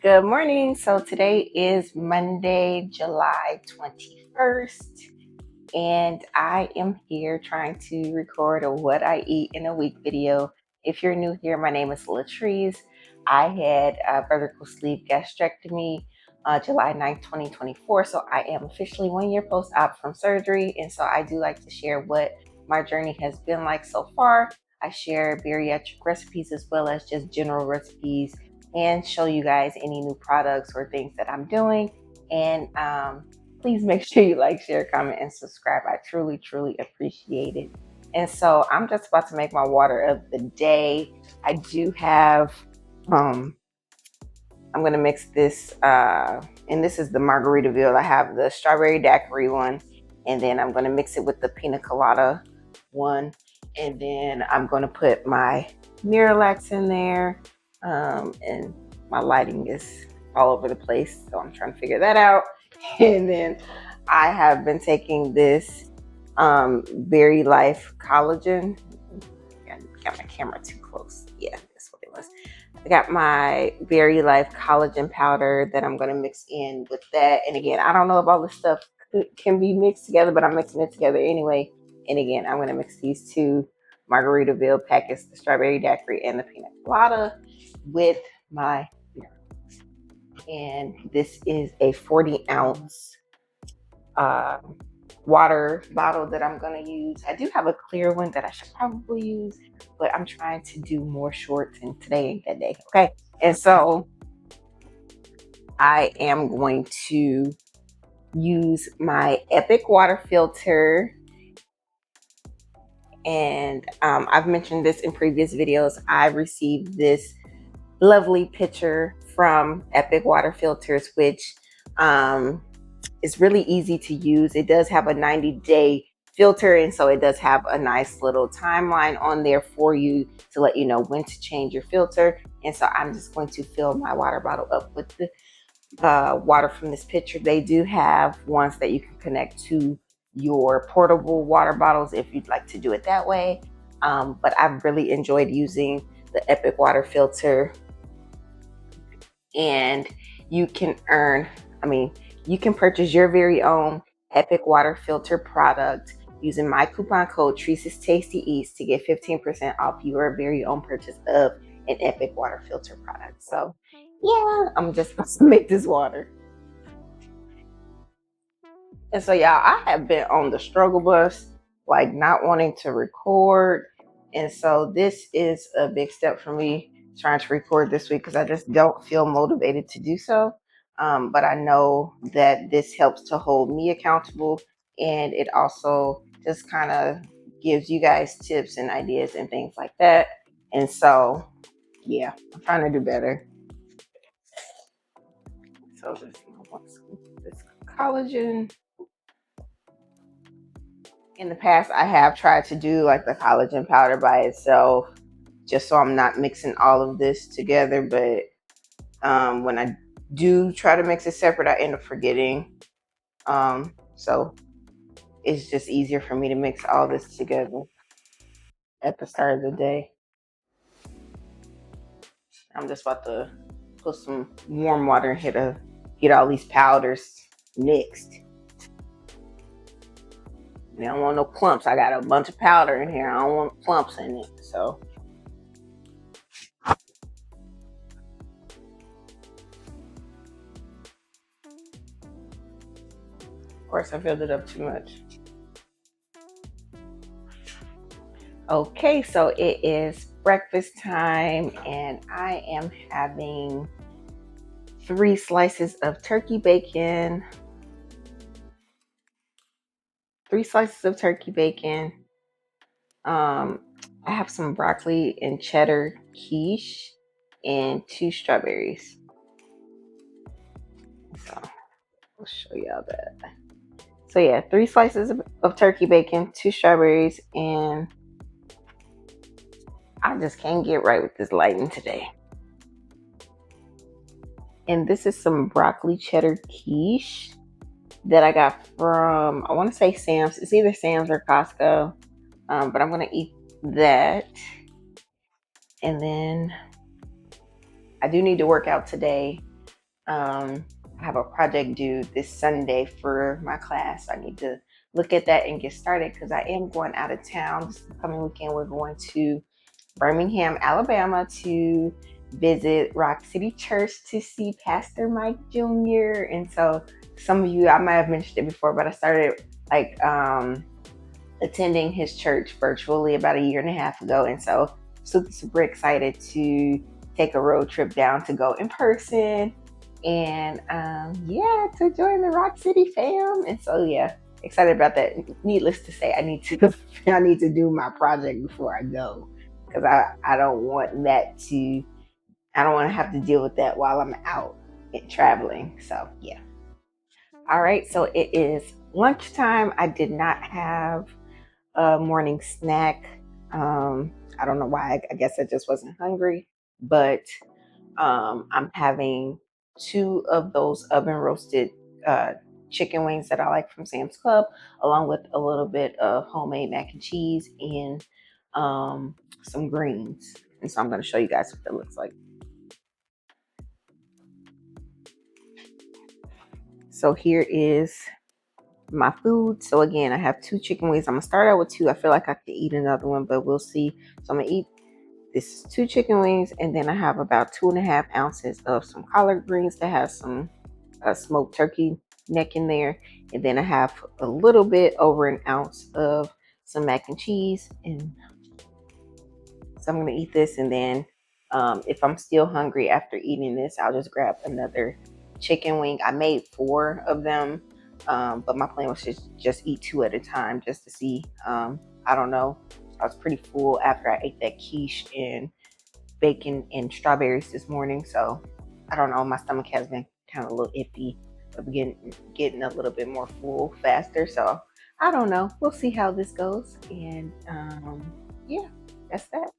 Good morning. So today is Monday, July 21st, and I am here trying to record a what I eat in a week video. If you're new here, my name is Latrice. I had a vertical sleeve gastrectomy July 9th, 2024. So I am officially 1 year post-op from surgery. And so I do like to share what my journey has been like so far. I share bariatric recipes as well as just general recipes and show you guys any new products or things that I'm doing. And please make sure you like, share, comment, and subscribe. I truly, truly appreciate it. And so I'm just about to make my water of the day. I do have, I'm going to mix this, and this is the Margaritaville. I have the strawberry daiquiri one, and then I'm going to mix it with the pina colada one. And then I'm going to put my Miralax in there. And my lighting is all over the place, so I'm trying to figure that out. And then I have been taking this Berry Life collagen. Got my camera too close. Yeah, that's what it was. I got my Berry Life collagen powder that I'm going to mix in with that. And again, I don't know if all this stuff can be mixed together, but I'm mixing it together anyway. And again, I'm going to mix these two Margaritaville packets, the strawberry daiquiri and the pina colada, with my beer. And this is a 40-ounce water bottle that I'm going to use. I do have a clear one that I should probably use, but I'm trying to do more shorts, and today ain't that day. Okay. And so I am going to use my Epic water filter. And I've mentioned this in previous videos. I received this lovely pitcher from Epic water filters, which is really easy to use. It does have a 90-day filter, and so it does have a nice little timeline on there for you to let you know when to change your filter. And so I'm just going to fill my water bottle up with the water from this pitcher. They do have ones that you can connect to your portable water bottles if you'd like to do it that way. But I've really enjoyed using the Epic water filter. And you can you can purchase your very own Epic water filter product using my coupon code TricesTastyEats to get 15% off your very own purchase of an Epic water filter product. So yeah, I'm just supposed to make this water. And so y'all, I have been on the struggle bus, like not wanting to record. And so this is a big step for me, trying to record this week, because I just don't feel motivated to do so. But I know that this helps to hold me accountable, and it also just kind of gives you guys tips and ideas and things like that. And so, yeah, I'm trying to do better. So this collagen. In the past, I have tried to do like the collagen powder by itself, just so I'm not mixing all of this together. But when I do try to mix it separate, I end up forgetting. So it's just easier for me to mix all this together at the start of the day. I'm just about to put some warm water in here to get all these powders mixed. I don't want no clumps. I got a bunch of powder in here. I don't want clumps in it. So of course I filled it up too much. Okay, so it is breakfast time, and I am having 3 slices of turkey bacon. 3 slices of turkey bacon. I have some broccoli and cheddar quiche and 2 strawberries. So I'll show y'all that. So yeah, 3 slices of turkey bacon, 2 strawberries, and I just can't get right with this lighting today. And this is some broccoli cheddar quiche that I got from, I want to say Sam's. It's either Sam's or Costco, but I'm going to eat that. And then I do need to work out today. I have a project due this Sunday for my class. I need to look at that and get started because I am going out of town this coming weekend. We're going to Birmingham, Alabama to visit Rock City Church to see Pastor Mike Jr. And so some of you, I might have mentioned it before, but I started like attending his church virtually about a year and a half ago. And so super excited to take a road trip down to go in person and to join the Rock City fam. And so excited about that. Needless to say, I need to do my project before I go because I don't want to have to deal with that while I'm out traveling. So all right, so it is lunchtime. I did not have a morning snack. I don't know why. I guess I just wasn't hungry, but I'm having 2 of those oven roasted chicken wings that I like from Sam's Club, along with a little bit of homemade mac and cheese and some greens. And so I'm going to show you guys what that looks like. So here is my food. So again, I have 2 chicken wings. I'm gonna start out with 2. I feel like I could eat another one, but we'll see. So I'm gonna eat this 2 chicken wings, and then I have about 2.5 ounces of some collard greens that has some smoked turkey neck in there, and then I have a little bit over an ounce of some mac and cheese. And so I'm gonna eat this, and then if I'm still hungry after eating this, I'll just grab another chicken wing. I made 4 of them, but my plan was to just eat 2 at a time just to see. I don't know. I was pretty full after I ate that quiche and bacon and strawberries this morning. So I don't know. My stomach has been kind of a little iffy, but getting a little bit more full faster. So I don't know. We'll see how this goes. And that's that.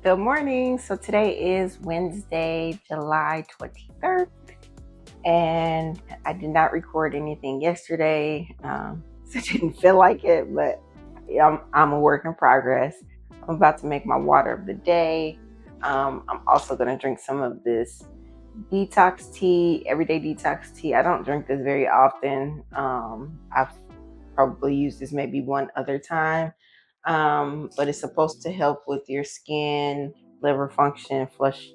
Good morning. So today is Wednesday, July 23rd, and I did not record anything yesterday. So I didn't feel like it, but I'm a work in progress. I'm about to make my water of the day. I'm also going to drink some of this detox tea, everyday detox tea. I don't drink this very often. I've probably used this maybe one other time. But it's supposed to help with your skin, liver function, flush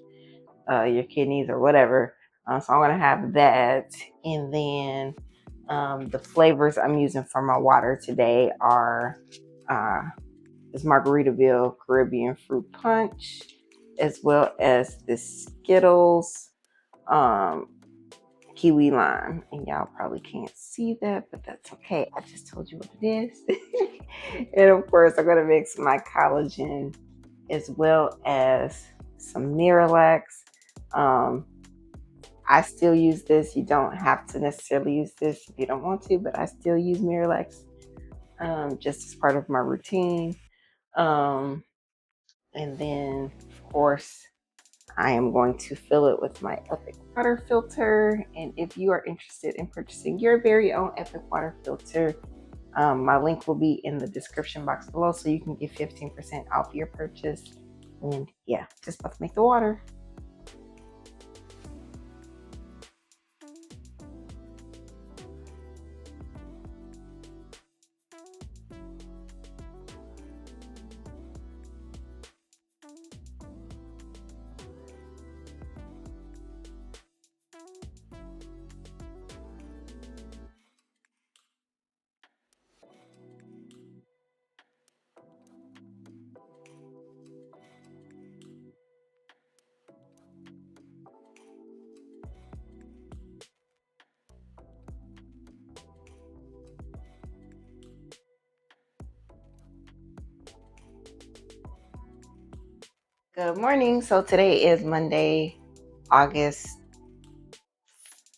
your kidneys or whatever. So I'm going to have that. And then the flavors I'm using for my water today are this Margaritaville Caribbean Fruit Punch, as well as the Skittles Kiwi Lime. And y'all probably can't see that, but that's okay. I just told you what it is. And of course, I'm going to mix my collagen as well as some Miralax. I still use this. You don't have to necessarily use this if you don't want to, but I still use Miralax just as part of my routine. And then, of course, I am going to fill it with my Epic water filter. And if you are interested in purchasing your very own Epic water filter, My link will be in the description box below, so you can get 15% off your purchase. And yeah, just about to make the water. Good morning. So today is Monday, August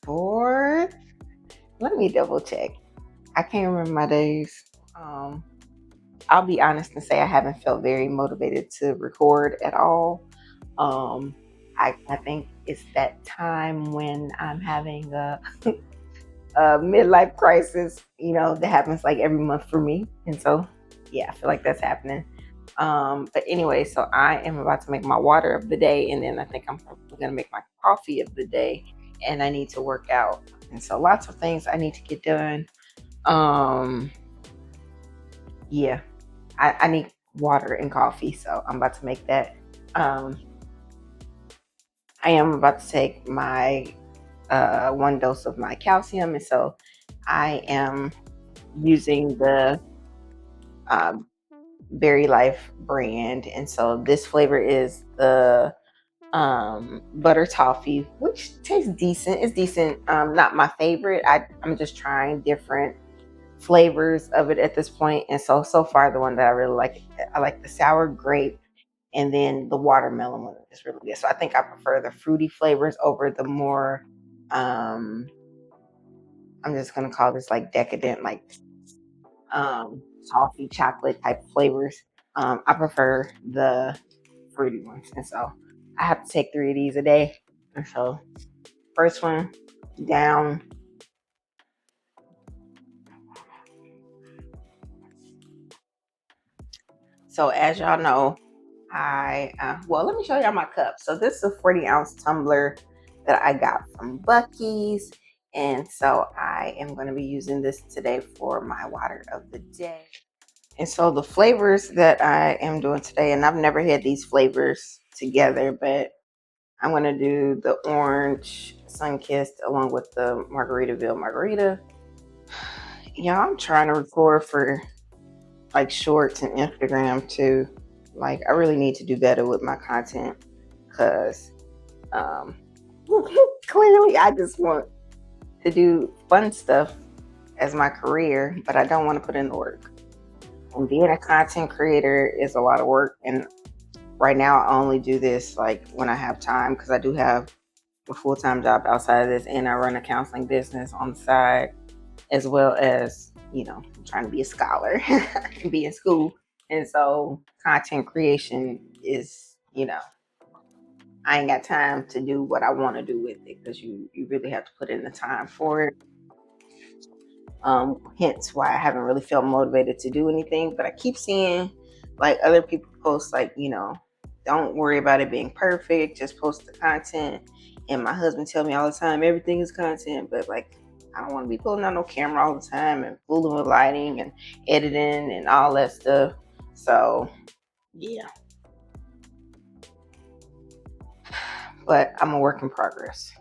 4th. Let me double check. I can't remember my days. I'll be honest and say I haven't felt very motivated to record at all. I think it's that time when I'm having a midlife crisis, that happens like every month for me. And so, yeah, I feel like that's happening. But anyway, so I am about to make my water of the day, and then I think I'm probably going to make my coffee of the day, and I need to work out. And so lots of things I need to get done. Yeah, I need water and coffee, so I'm about to make that. I am about to take my 1 dose of my calcium, and so I am using the Berry Life brand, and so this flavor is the butter toffee, which tastes decent. It's decent. Not my favorite. I'm just trying different flavors of it at this point, and so far the one that I really like, I like the sour grape, and then the watermelon one is really good. So I think I prefer the fruity flavors over the more I'm just gonna call this like decadent, like toffee chocolate type flavors. I prefer the fruity ones, and so I have to take 3 of these a day. And so first one down. So as y'all know, well, let me show y'all my cup. So this is a 40-ounce tumbler that I got from Bungees, and so I am going to be using this today for my water of the day. And so the flavors that I am doing today, and I've never had these flavors together, but I'm going to do the orange sun-kissed along with the Margaritaville margarita. Yeah, I'm trying to record for like shorts and Instagram too. Like, I really need to do better with my content, because clearly I just want to do fun stuff as my career, but I don't want to put in the work. And being a content creator is a lot of work, and right now I only do this like when I have time, because I do have a full-time job outside of this, and I run a counseling business on the side, as well as, I'm trying to be a scholar and be in school. And so content creation is, I ain't got time to do what I want to do with it, because you really have to put in the time for it. Hence why I haven't really felt motivated to do anything. But I keep seeing like other people post like, don't worry about it being perfect, just post the content. And my husband tell me all the time, everything is content, but like, I don't want to be pulling out no camera all the time and fooling with lighting and editing and all that stuff. So yeah, but I'm a work in progress.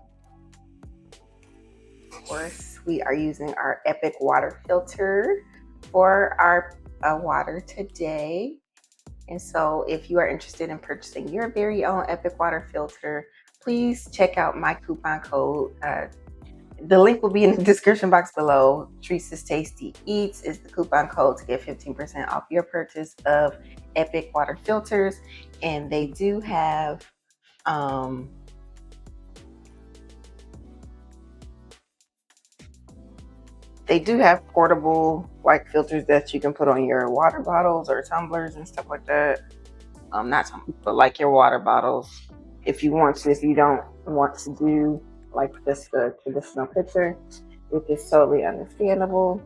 Of course, we are using our Epic water filter for our water today. And so if you are interested in purchasing your very own Epic water filter, please check out my coupon code. The link will be in the description box below. TricesTastyEats is the coupon code to get 15% off your purchase of Epic water filters. And they do have portable like filters that you can put on your water bottles or tumblers and stuff like that. Not tumblers, but like your water bottles, if you want to. If you don't want to do like just a traditional pitcher, which is totally understandable.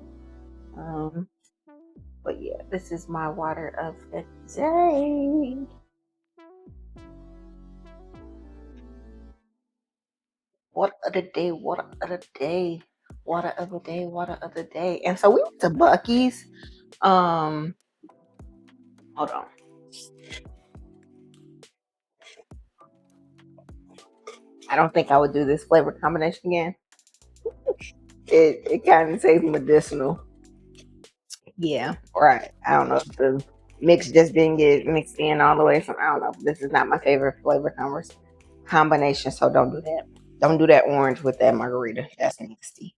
But yeah, this is my water of the day. Water of the day, water of the day, water of the day, water of the day. And so we went to Buc-ee's. Hold on. I don't think I would do this flavor combination again. It kind of tastes medicinal. Yeah, right. I don't know if the mix just didn't get mixed in all the way. So I don't know. This is not my favorite flavor combination, so don't do that. Don't do that orange with that margarita. That's nasty.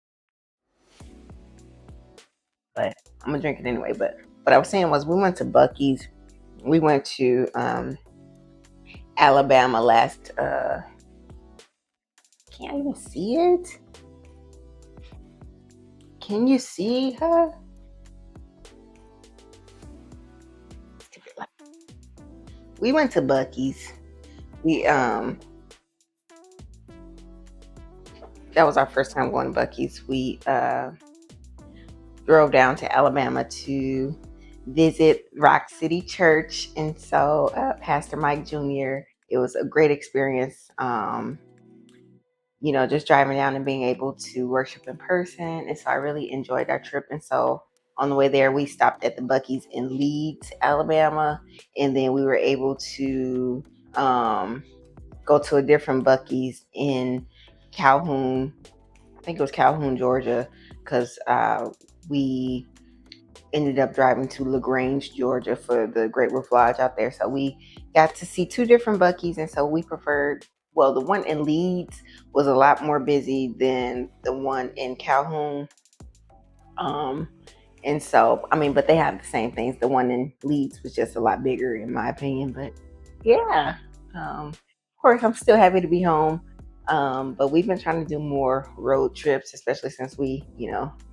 But I'm gonna drink it anyway. But what I was saying was we went to Buc-ee's. We went to Alabama last. Can't even see it. Can you see her? We went to Buc-ee's. We that was our first time going to Buc-ee's. We drove down to Alabama to visit Rock City Church, and so Pastor Mike Jr. It was a great experience. Just driving down and being able to worship in person, and so I really enjoyed our trip. And so on the way there, we stopped at the Buc-ee's in Leeds, Alabama, and then we were able to go to a different Buc-ee's in Calhoun. I think it was Calhoun, Georgia, because we ended up driving to LaGrange, Georgia for the Great Wolf Lodge out there. So we got to see two different Buc-ee's, and so we preferred, well, the one in Leeds was a lot more busy than the one in Calhoun. And so, but they have the same things. The one in Leeds was just a lot bigger in my opinion, but yeah. Of course, I'm still happy to be home. But we've been trying to do more road trips, especially since we,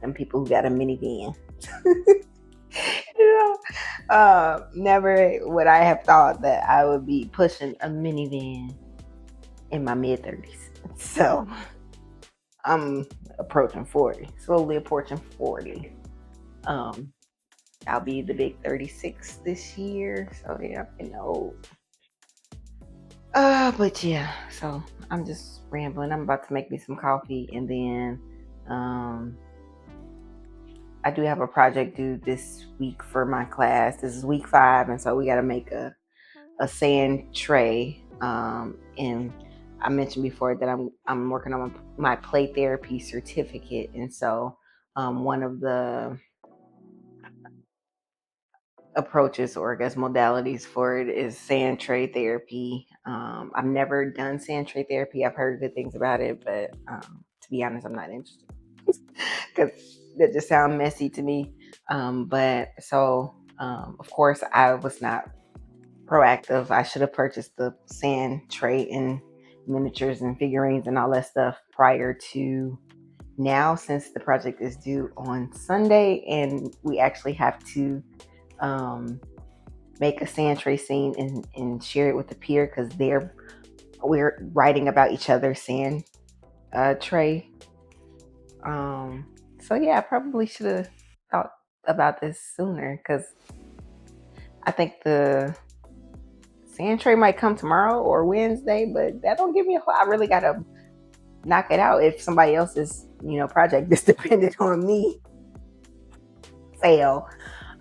them people who got a minivan. Never would I have thought that I would be pushing a minivan in my mid-30s. So I'm approaching 40, slowly approaching 40. I'll be the big 36 this year. So yeah, I'm getting old. But yeah, so I'm just rambling. I'm about to make me some coffee, and then I do have a project due this week for my class. This is week 5, and so we got to make a sand tray. And I mentioned before that I'm working on my play therapy certificate, and so one of the approaches, or I guess modalities for it, is sand tray therapy. I've never done sand tray therapy. I've heard good things about it, but to be honest, I'm not interested because that just sounds messy to me. But so of course I was not proactive. I should have purchased the sand tray and miniatures and figurines and all that stuff prior to now, since the project is due on Sunday, and we actually have to make a sand tray scene and share it with the peer, because we're writing about each other's sand tray. So yeah, I probably should have thought about this sooner, because I think the sand tray might come tomorrow or Wednesday, but that don't give me I really gotta knock it out if somebody else's project is dependent on me fail.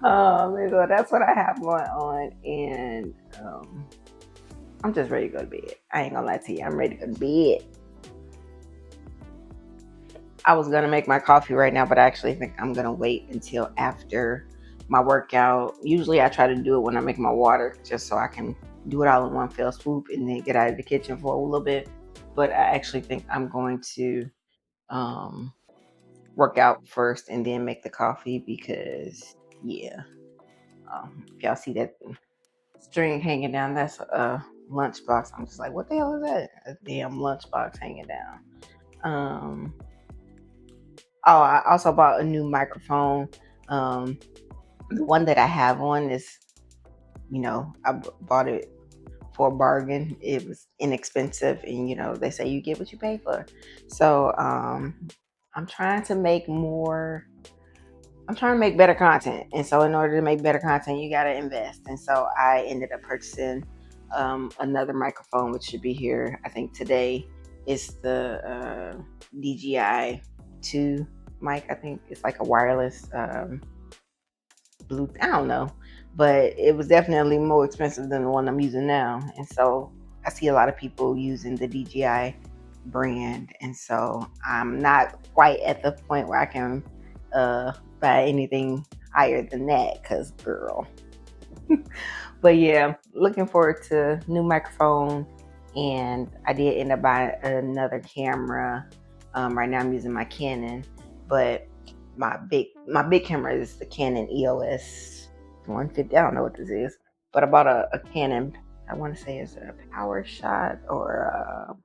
And so that's what I have going on, and I'm just ready to go to bed. I ain't gonna lie to you, I'm ready to go to bed. I was gonna make my coffee right now, but I actually think I'm gonna wait until after my workout. Usually I try to do it when I make my water, just so I can do it all in one fell swoop and then get out of the kitchen for a little bit. But I actually think I'm going to work out first and then make the coffee, because yeah, if y'all see that string hanging down, that's a lunchbox. I'm just like, what the hell is that? A damn lunchbox hanging down. I also bought a new microphone. The one that I have on is, I bought it for a bargain. It was inexpensive, and they say you get what you pay for. So I'm trying to make more I'm trying to make better content. And so in order to make better content, you got to invest. And so I ended up purchasing another microphone, which should be here, I think today. It's the DJI 2 mic. I think it's like a wireless Bluetooth. I don't know. But it was definitely more expensive than the one I'm using now. And so I see a lot of people using the DJI brand. And so I'm not quite at the point where I can buy anything higher than that, because girl. But yeah, looking forward to new microphone. And I did end up buying another camera. Right now I'm using my Canon, but my big camera is the Canon EOS 150. I don't know what this is, but I bought a Canon. I want to say it's a Power Shot or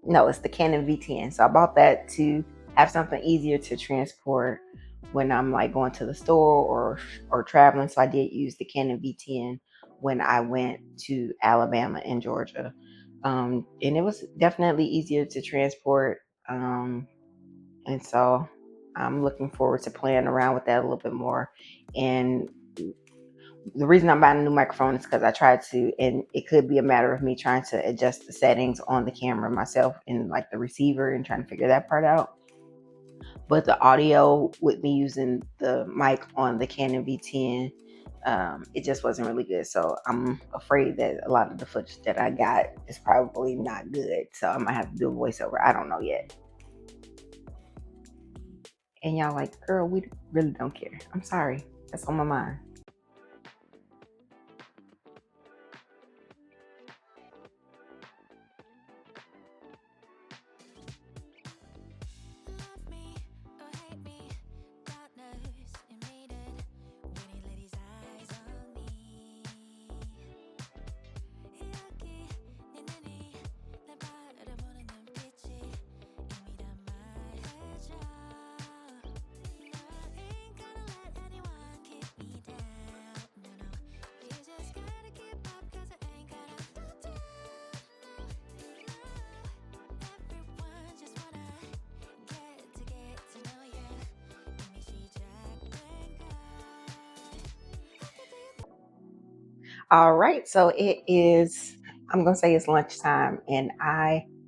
no, it's the Canon V10. So I bought that to have something easier to transport when I'm like going to the store or traveling. So I did use the Canon V10 when I went to Alabama and Georgia. And it was definitely easier to transport. And so I'm looking forward to playing around with that a little bit more. And the reason I'm buying a new microphone is because I tried to, and it could be a matter of me trying to adjust the settings on the camera myself and like the receiver and trying to figure that part out. But the audio with me using the mic on the Canon V10, it just wasn't really good. So I'm afraid that a lot of the footage that I got is probably not good. So I might have to do a voiceover. I don't know yet. And y'all like, girl, we really don't care. I'm sorry. That's on my mind. All right, so it is, I'm gonna say it's lunchtime, and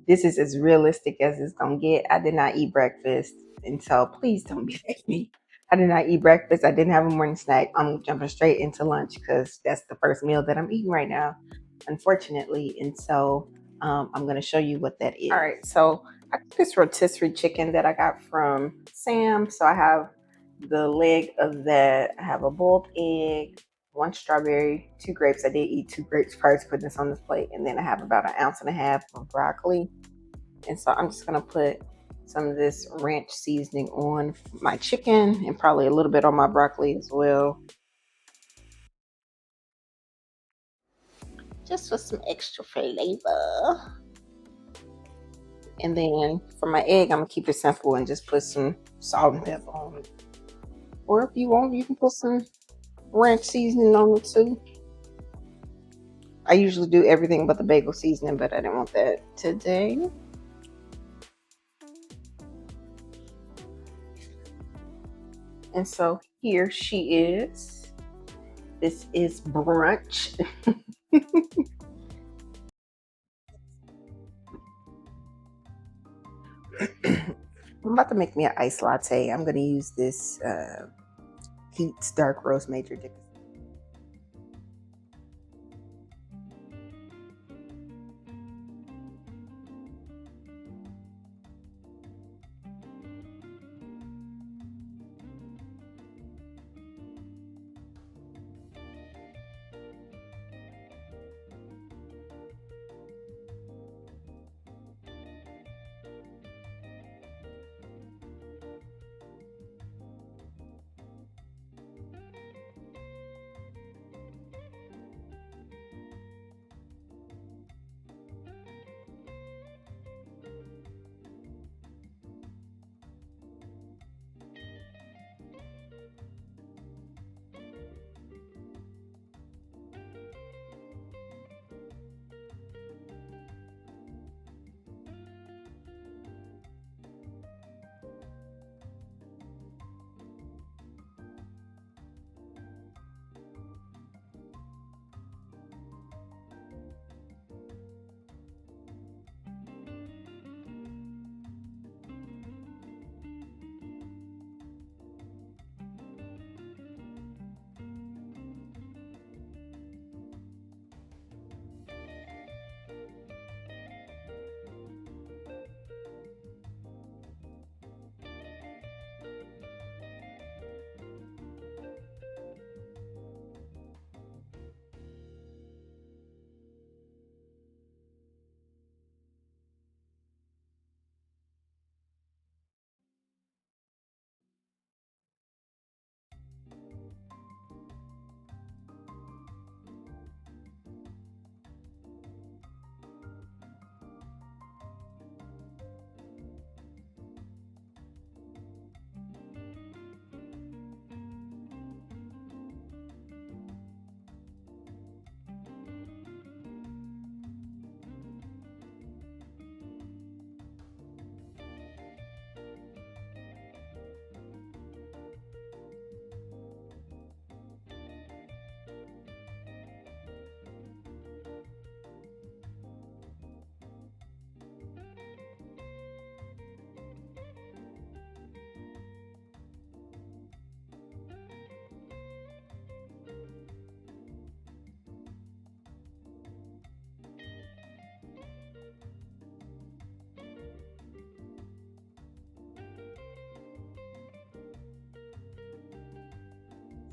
this is as realistic as it's gonna get. I did not eat breakfast, and so please don't be like me. I did not eat breakfast. I didn't have a morning snack. I'm jumping straight into lunch because that's the first meal that I'm eating right now, unfortunately. And so I'm gonna show you what that is. All right, so I got this rotisserie chicken that I got from Sam. So I have the leg of that. I have a boiled egg, 1 strawberry, 2 grapes. I did eat 2 grapes prior to putting this on this plate. And then I have about 1.5 ounces of broccoli. And so I'm just gonna put some of this ranch seasoning on my chicken and probably a little bit on my broccoli as well. Just for some extra flavor. And then for my egg, I'm gonna keep it simple and just put some salt and pepper on it. Or if you want, you can put some ranch seasoning on it too. I usually do everything but the bagel seasoning, but I didn't want that today. And so here she is. This is brunch. I'm about to make me an iced latte. I'm going to use this Pete's Dark Roast Major Dickinson.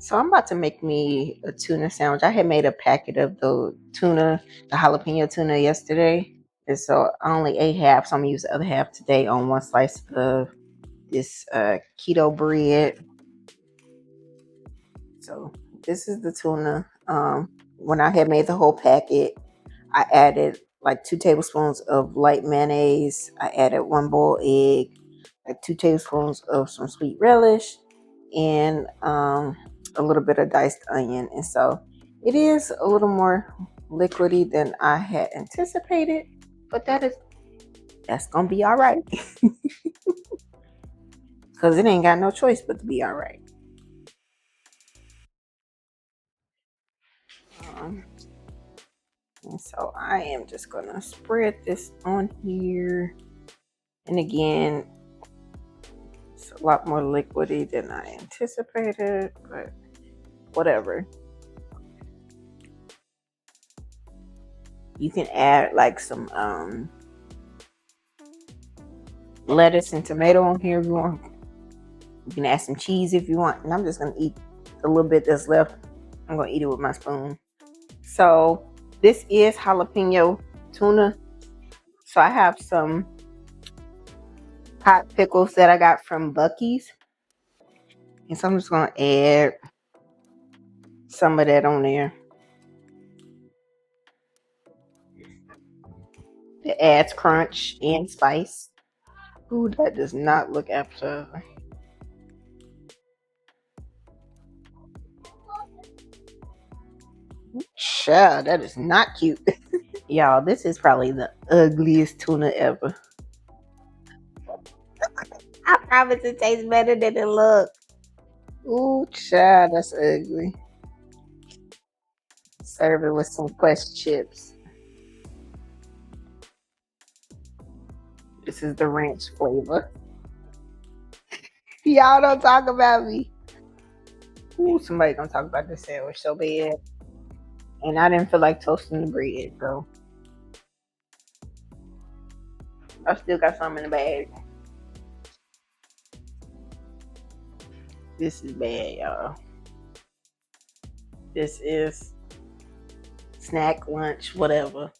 So I'm about to make me a tuna sandwich. I had made a packet of the tuna, the jalapeno tuna yesterday. And so I only ate half, so I'm gonna use the other half today on one slice of this keto bread. So this is the tuna. When I had made the whole packet, I added like 2 tablespoons of light mayonnaise. I added 1 boiled egg, like 2 tablespoons of some sweet relish, and a little bit of diced onion. And so it is a little more liquidy than I had anticipated, but that's gonna be all right because it ain't got no choice but to be all right. And so I am just gonna spread this on here. And again, it's a lot more liquidy than I anticipated, but whatever. You can add like some lettuce and tomato on here if you want. You can add some cheese if you want. And I'm just gonna eat a little bit that's left. I'm gonna eat it with my spoon. So this is jalapeno tuna. So I have some hot pickles that I got from Bungees. And so I'm just gonna add some of that on there. It adds crunch and spice. Ooh, that does not look appetizing. Child, that is not cute. Y'all, this is probably the ugliest tuna ever. I promise it tastes better than it looks. Ooh, child, that's ugly. Serve it with some Quest chips. This is the ranch flavor. Y'all don't talk about me. Ooh, somebody gonna talk about this sandwich so bad. And I didn't feel like toasting the bread, so I still got some in the bag. This is bad, y'all. This is snack, lunch, whatever.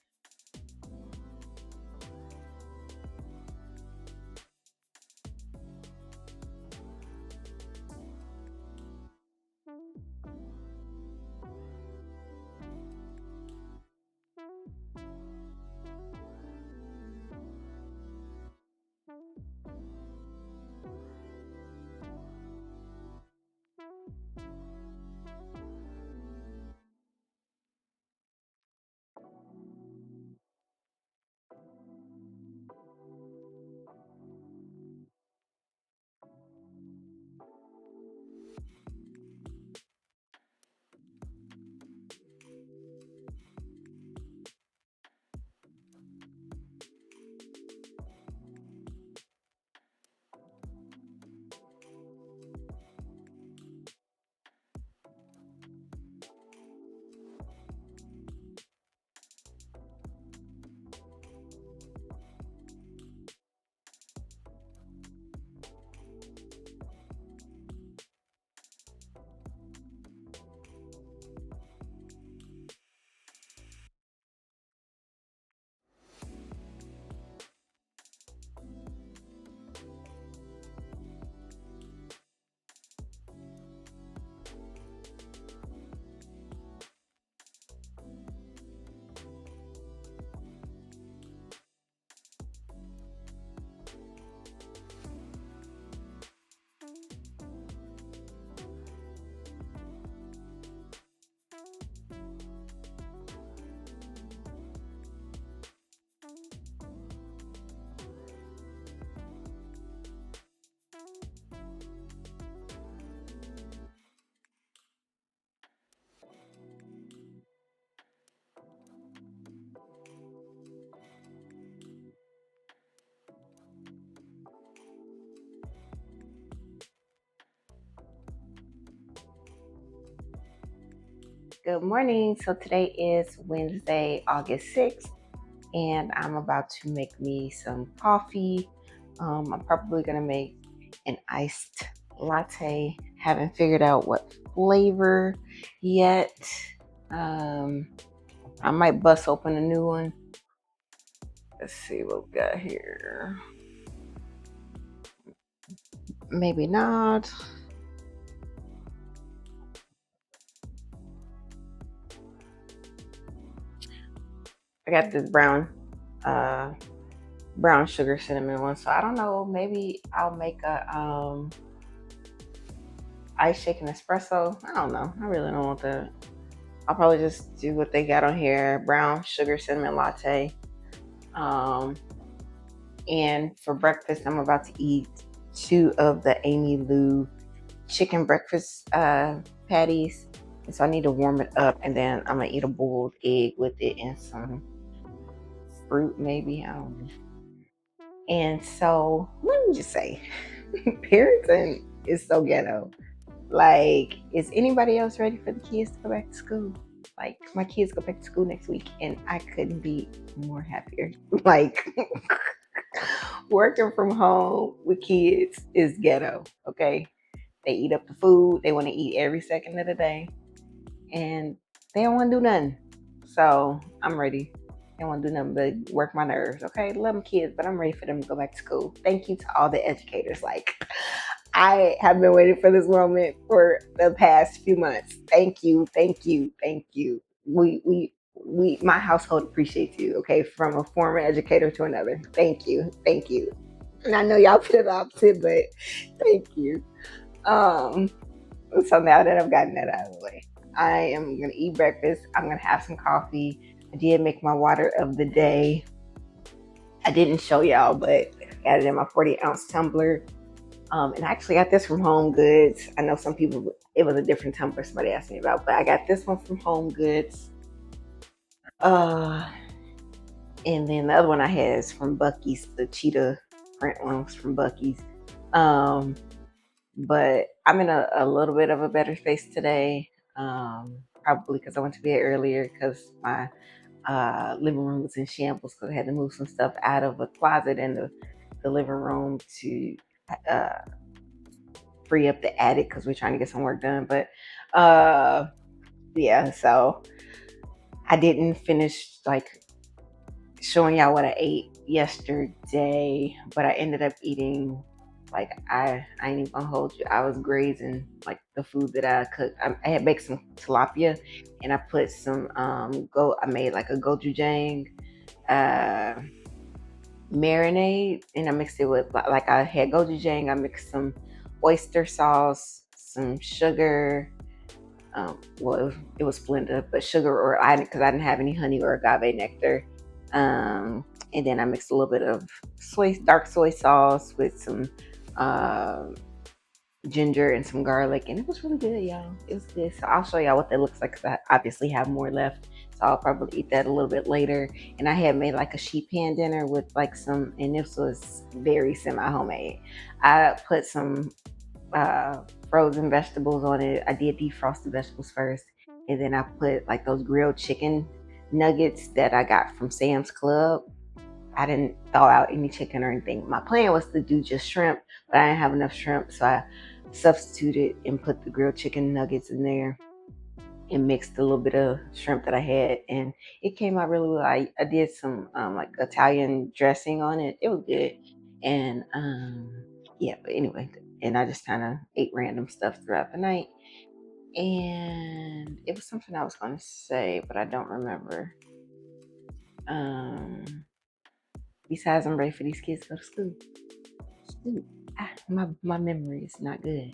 Good morning. So today is Wednesday, August 6th, and I'm about to make me some coffee. I'm probably going to make an iced latte. Haven't figured out what flavor yet. I might bust open a new one. Let's see what we got here. Maybe not. I got this brown sugar cinnamon one, so I don't know, maybe I'll make a ice shaken espresso. I don't know, I really don't want that. I'll probably just do what they got on here, brown sugar cinnamon latte. And for breakfast, I'm about to eat 2 of the Amy Lou chicken breakfast patties. And so I need to warm it up, and then I'm gonna eat a boiled egg with it and some fruit, maybe. I don't know. And so let me just say, parenting is so ghetto. Like, is anybody else ready for the kids to go back to school? Like, my kids go back to school next week, and I couldn't be more happier. Like, working from home with kids is ghetto, okay? They eat up the food. They want to eat every second of the day, and they don't want to do nothing. So I'm ready. They don't want to do nothing but work my nerves, okay? Love them kids, but I'm ready for them to go back to school. Thank you to all the educators. Like, I have been waiting for this moment for the past few months. Thank you, thank you, thank you. My household appreciates you, okay? From a former educator to another. Thank you, thank you. And I know y'all feel the opposite, but thank you. So now that I've gotten that out of the way, I am gonna eat breakfast. I'm gonna have some coffee. I did make my water of the day. I didn't show y'all, but I got it in my 40-ounce tumbler. And I actually got this from Home Goods. I know some people, it was a different tumbler somebody asked me about, but I got this one from Home Goods. And then the other one I had is from Bungees, the cheetah print ones from Bungees. But I'm in a little bit of a better space today. Probably because I went to bed earlier because my living room was in shambles because I had to move some stuff out of a closet in the living room to free up the attic because we're trying to get some work done. But yeah, so I didn't finish like showing y'all what I ate yesterday, but I ended up eating, like, I ain't even gonna hold you, I was grazing like the food that I cooked. I had baked some tilapia, and I put some I made like a gochujang marinade, and I mixed it with, like, I had gochujang, I mixed some oyster sauce, some sugar, well, it was blended, but sugar, or because I didn't have any honey or agave nectar. And then I mixed a little bit of dark soy sauce with some ginger and some garlic, and it was really good, y'all. It was good. So I'll show y'all what that looks like because I obviously have more left. So I'll probably eat that a little bit later. And I had made like a sheet pan dinner with like some, and this was very semi-homemade. I put some frozen vegetables on it. I did defrost the vegetables first, and then I put like those grilled chicken nuggets that I got from Sam's Club. I didn't thaw out any chicken or anything. My plan was to do just shrimp, but I didn't have enough shrimp, so I substituted and put the grilled chicken nuggets in there and mixed a little bit of shrimp that I had, and it came out really well. I did some like Italian dressing on it. It was good. And yeah, but anyway, and I just kind of ate random stuff throughout the night. And it was something I was going to say, but I don't remember. Besides, I'm ready for these kids to go to school. My memory is not good.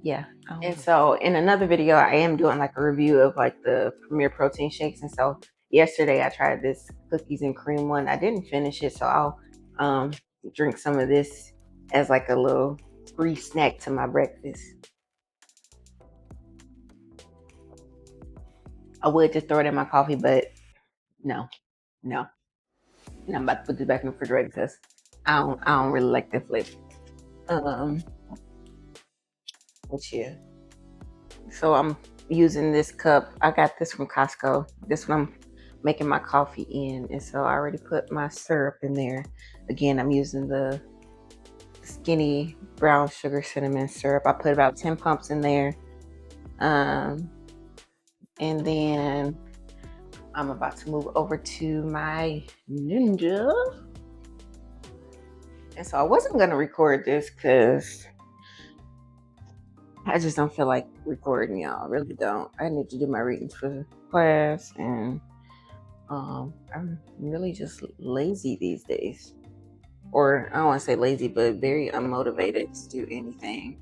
Yeah. And so in another video, I am doing like a review of like the Premier protein shakes. And so yesterday I tried this cookies and cream one. I didn't finish it, so I'll drink some of this as like a little free snack to my breakfast. I would just throw it in my coffee, but no. And I'm about to put this back in the refrigerator because I don't really like the flavor. But yeah. So I'm using this cup. I got this from Costco. This one I'm making my coffee in, and so I already put my syrup in there. Again, I'm using the skinny brown sugar cinnamon syrup. I put about 10 pumps in there. And then I'm about to move over to my Ninja. And so I wasn't going to record this because I just don't feel like recording, y'all. I really don't. I need to do my readings for the class, and I'm really just lazy these days. Or I don't want to say lazy, but very unmotivated to do anything.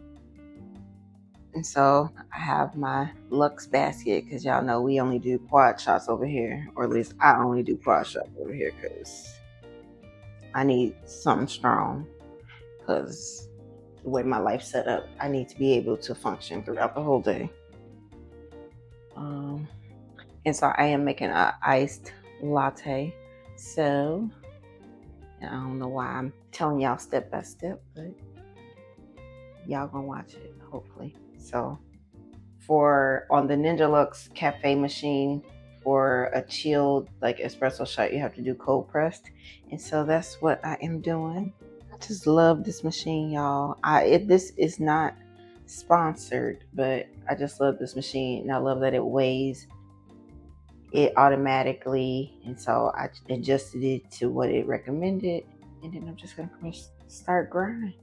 And so I have my Lux basket because y'all know we only do quad shots over here, or at least I only do quad shots over here because I need something strong. Because the way my life's set up, I need to be able to function throughout the whole day. And so I am making an iced latte. So I don't know why I'm telling y'all step by step, but y'all gonna watch it, hopefully. So on the Ninja Lux cafe machine, for a chilled like espresso shot, you have to do cold pressed. And so that's what I am doing. I just love this machine, y'all. This is not sponsored, but I just love this machine, and I love that it weighs it automatically. And so I adjusted it to what it recommended, and then I'm just gonna start grinding.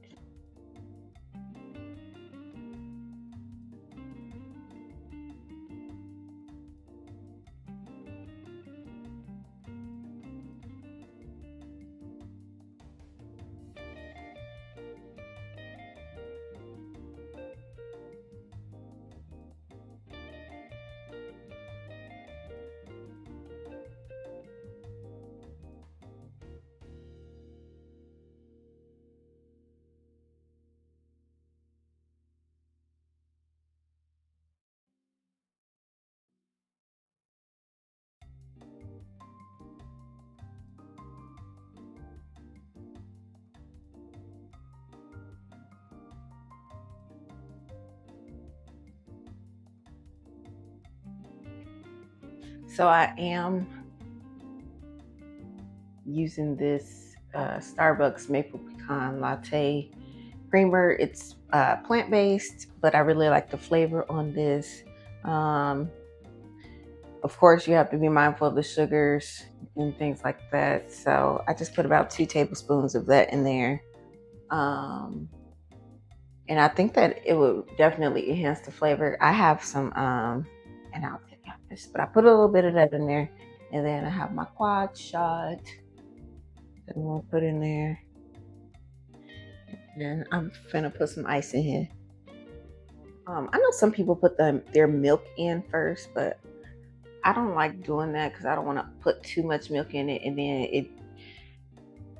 So I am using this Starbucks maple pecan latte creamer. It's plant-based, but I really like the flavor on this. Of course, you have to be mindful of the sugars and things like that. So I just put about 2 tablespoons of that in there. And I think that it would definitely enhance the flavor. I have some, and I'll get this, but I put a little bit of that in there. And then I have my quad shot that I'm gonna put in there. And I'm finna put some ice in here. I know some people put their milk in first, but I don't like doing that because I don't want to put too much milk in it and then it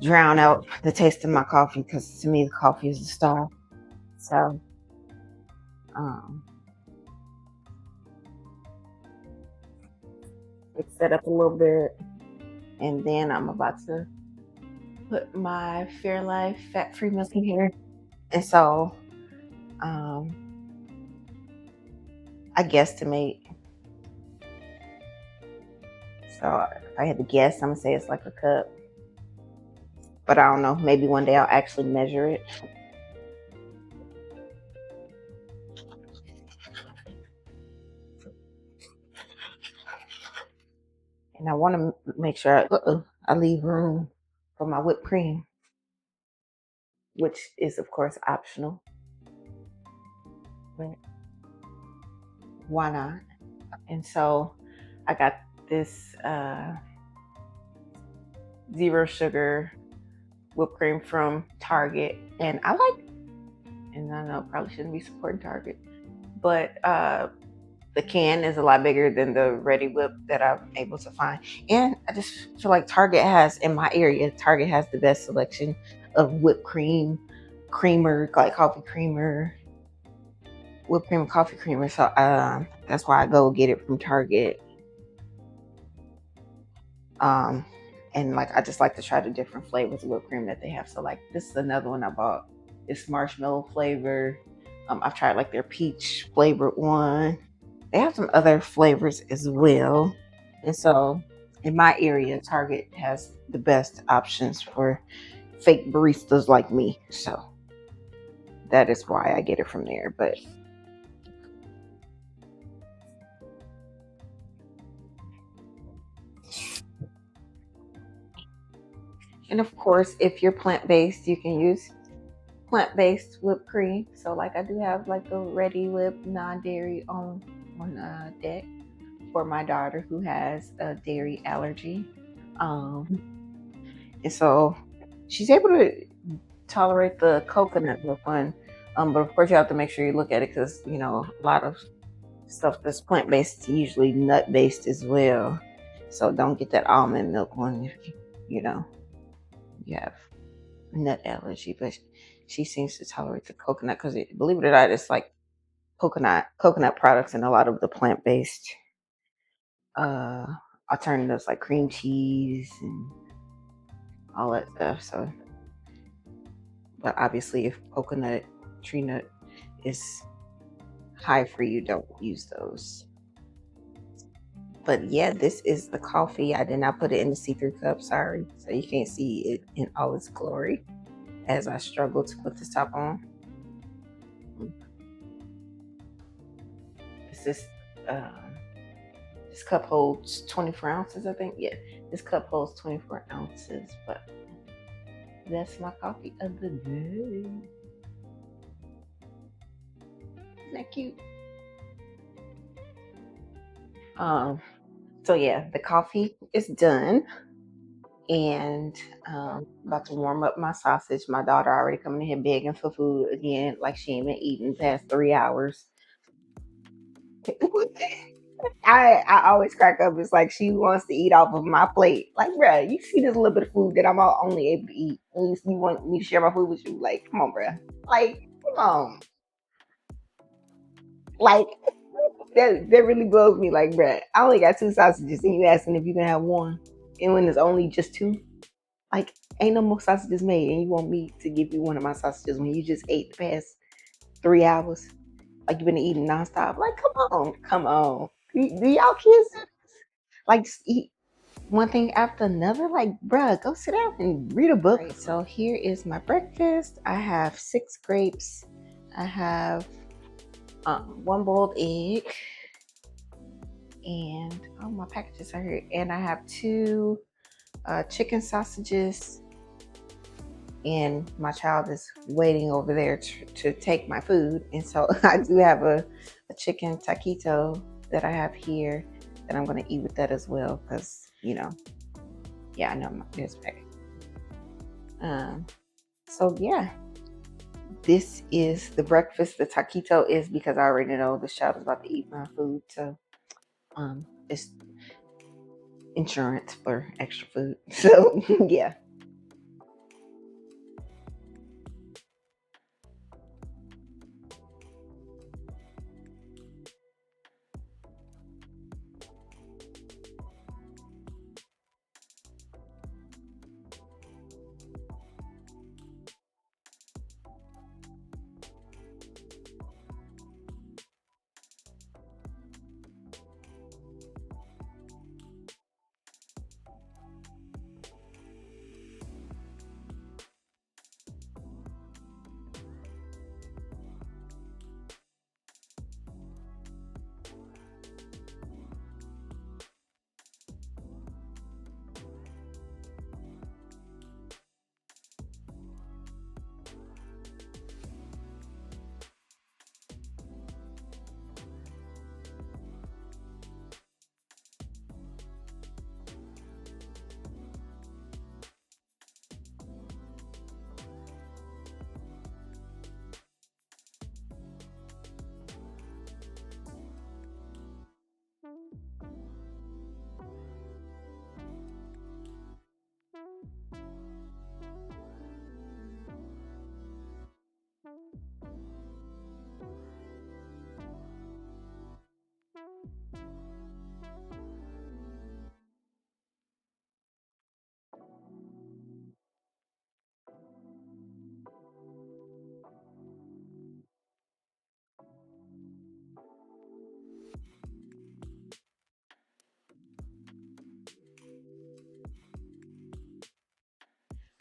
drown out the taste of my coffee, because to me the coffee is the star. So mix that up a little bit, and then I'm about to put my Fairlife fat-free milk in here. And so I guesstimate. So if I had to guess, I'm gonna say it's like a cup, but I don't know. Maybe one day I'll actually measure it. And I want to make sure I leave room for my whipped cream, which is of course optional, but why not? And so I got this 0 sugar whipped cream from Target, and I like, and I know probably shouldn't be supporting Target, but the can is a lot bigger than the ready whip that I'm able to find. And I just feel like Target has, in my area, Target has the best selection of whipped cream, creamer, like coffee creamer, whipped cream, coffee creamer. So that's why I go get it from Target. And like, I just like to try the different flavors of whipped cream that they have. So like, this is another one I bought. It's marshmallow flavor. I've tried like their peach flavored one. They have some other flavors as well. And so in my area, Target has the best options for fake baristas like me. So that is why I get it from there. But and of course, if you're plant-based, you can use plant-based whipped cream. So like I do have like the ready whip non-dairy on deck for my daughter who has a dairy allergy. And so she's able to tolerate the coconut milk one. But of course you have to make sure you look at it because, you know, a lot of stuff that's plant-based is usually nut-based as well. So don't get that almond milk one if you know you have nut allergy. But she seems to tolerate the coconut because, believe it or not, it's like coconut products and a lot of the plant-based uh, alternatives like cream cheese and all that stuff. So, but obviously, if coconut, tree nut is high for you, don't use those. But yeah, this is the coffee. I did not put it in the see-through cup, sorry. So you can't see it in all its glory as I struggle to put this top on. This this cup holds 24 ounces, I think. Yeah, this cup holds 24 ounces, but that's my coffee of the day. Isn't that cute? So yeah, the coffee is done, and about to warm up my sausage. My daughter already coming in here begging for food again, like she ain't been eating past 3 hours. I always crack up. It's like she wants to eat off of my plate. Like, bruh, you see this little bit of food that I'm only able to eat, and you want me to share my food with you? Like, come on, bruh. Like, come on. Like, that really blows me. Like, bruh, I only got 2 sausages, and you asking if you can have one, and when there's only just 2. Like, ain't no more sausages made, and you want me to give you one of my sausages when you just ate the past 3 hours? Like, you've been eating nonstop. Like, come on. Do y'all kids like eat one thing after another? Like, bruh, go sit down and read a book. Right, so here is my breakfast. I have 6 grapes. I have 1 boiled egg. And oh, my packages are here. And I have 2 chicken sausages. And my child is waiting over there to take my food. And so I do have a chicken taquito that I have here that I'm going to eat with that as well. Because, you know, yeah, I know there's pack. So yeah, this is the breakfast. The taquito is because I already know the child is about to eat my food. So it's insurance for extra food. So yeah.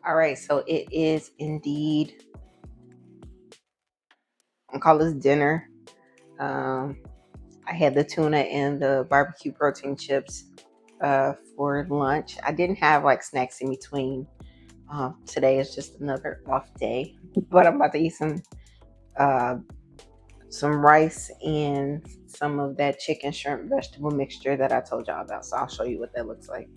All right, so it is indeed call this dinner. I had the tuna and the barbecue protein chips for lunch. I didn't have like snacks in between. Today is just another off day, but I'm about to eat some rice and some of that chicken shrimp vegetable mixture that I told y'all about. So I'll show you what that looks like.